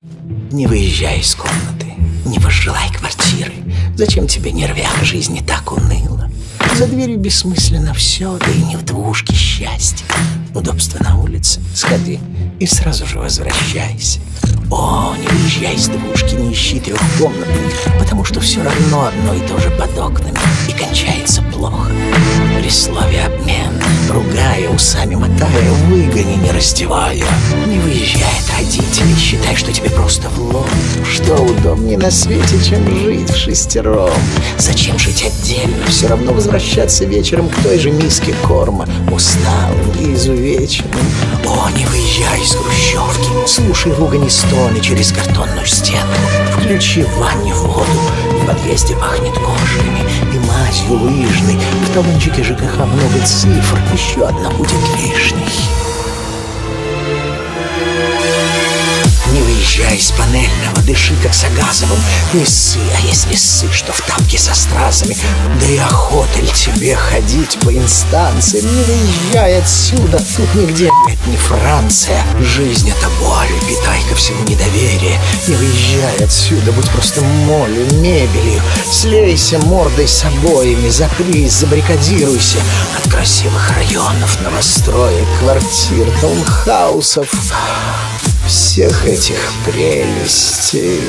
Не выезжай из комнаты, не возжелай квартиры. Зачем тебе нервяк, жизни так уныло? За дверью бессмысленно все, да и не в двушке счастье. Удобство на улице, сходи и сразу же возвращайся. О, не выезжай из двушки, не ищи трехкомнатной, потому что все равно одно и то же под окнами, и кончается плохо. При слове обмен, ругая, усами мотая, выгони, не раздевая. Не выезжай от родителей, считай, что тебе просто в лом. Что удобнее на свете, чем жить вшестером? Зачем жить отдельно? Все равно возвращаться вечером к той же миске корма, усталым и изувеченным. О, не выезжай из хрущевки, слушай ругань и стоны через картонную стенку. Включи в ванне воду, в подъезде пахнет кошками и мазью лыжной. В талончике ЖКХ много цифр, еще одна будет лишней. Не выезжай из панельного, дыши как с Агазовым. Не ссы, а если ссы, что в тапке со стразами. Да и охота ли тебе ходить по инстанциям? Не выезжай отсюда, тут нигде, блядь, не Франция. Жизнь — это боль, питай ко всему недоверие. Не выезжай отсюда, будь просто молью, мебелью. Слейся мордой с обоями, запрись, забаррикадируйся. От красивых районов, новостроек, квартир, таунхаусов, всех этих прелестей.